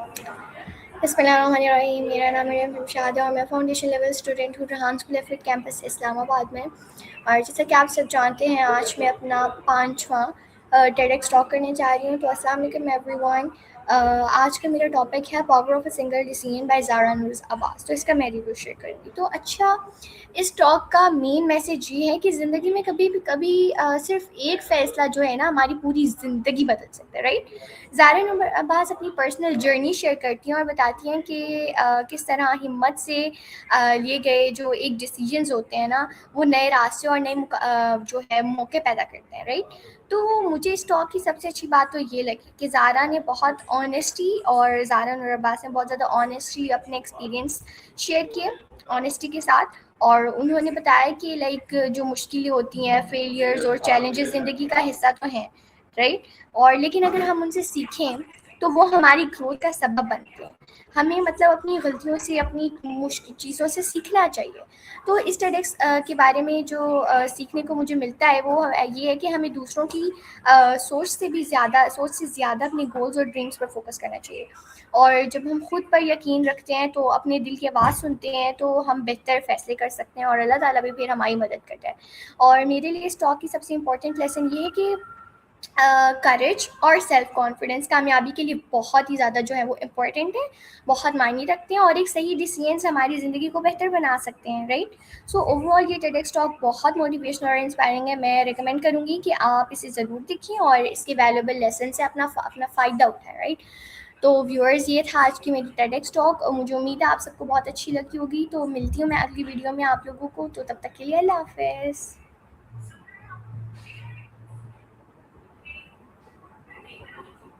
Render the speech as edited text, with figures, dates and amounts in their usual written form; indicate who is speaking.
Speaker 1: बिस्मिल्लाहिर्रहमानिर्रहीम। मेरा नाम मरियम शमशाद है और मैं फाउंडेशन लेवल स्टूडेंट हूँ रहान स्कूल एफिट कैंपस इस्लामाबाद में। और जैसा कि आप सब जानते हैं, आज मैं अपना 5वां टेडेक्स टॉक करने जा रही हूँ। तो अस्सलाम वालेकुम एवरीवन। आज का मेरा टॉपिक है power of a single decision by Zara Noor Abbas. तो इसका मैं रिव्यू शेयर करूँगी। तो अच्छा, इस टॉक का मेन मैसेज ये है कि ज़िंदगी में कभी सिर्फ एक फ़ैसला जो है ना, हमारी पूरी ज़िंदगी बदल सकता है, राइट। ज़ारा नूर अब्बास अपनी पर्सनल जर्नी शेयर करती हैं और बताती हैं कि किस तरह हिम्मत से लिए गए जो एक डिसीजंस होते हैं ना, वो नए रास्ते और नए जो है मौके पैदा करते हैं, राइट। तो मुझे इस टॉक की सबसे अच्छी बात तो ये लगी कि ज़ारा ने बहुत ऑनेस्टी और ज़ारा नूर अब्बास ने बहुत ज़्यादा ऑनेस्टली अपने एक्सपीरियंस शेयर किए, ऑनेस्टी के साथ। और उन्होंने बताया कि लाइक जो मुश्किलें होती हैं, फेलियर्स और चैलेंजेस ज़िंदगी का हिस्सा तो हैं, राइट। और लेकिन अगर हम उनसे सीखें तो वो हमारी ग्रोथ का सबब बनते हैं। हमें मतलब अपनी गलतियों से, अपनी मुश्किल चीज़ों से सीखना चाहिए। तो इस टेडेक्स के बारे में जो सीखने को मुझे मिलता है वो ये है कि हमें दूसरों की सोच से ज़्यादा अपने गोल्स और ड्रीम्स पर फोकस करना चाहिए। और जब हम खुद पर यकीन रखते हैं, तो अपने दिल की आवाज़ सुनते हैं, तो हम बेहतर फैसले कर सकते हैं और अल्लाह ताला भी फिर हमारी मदद करता है। और मेरे लिए इस टॉक की सबसे इम्पोर्टेंट लेसन ये है कि करेज और सेल्फ कॉन्फिडेंस कामयाबी के लिए बहुत ही ज़्यादा जो है वो इम्पोर्टेंट है, बहुत मायने रखते हैं और एक सही डिसीजंस हमारी ज़िंदगी को बेहतर बना सकते हैं, राइट। सो ओवरऑल ये टेडेक्स टॉक बहुत मोटिवेशनल और इंस्पायरिंग है। मैं रिकमेंड करूँगी कि आप इसे ज़रूर देखें और इसके वैल्यूएबल लेसन से अपना फ़ायदा उठाएं, राइट। तो व्यूअर्स, ये था आज की मेरी टेडेक्स टॉक और मुझे उम्मीद है आप सबको बहुत अच्छी लगी होगी। तो मिलती हूँ मैं अगली वीडियो में आप लोगों को। तो तब तक के लिए अल्लाह हाफ़िज़।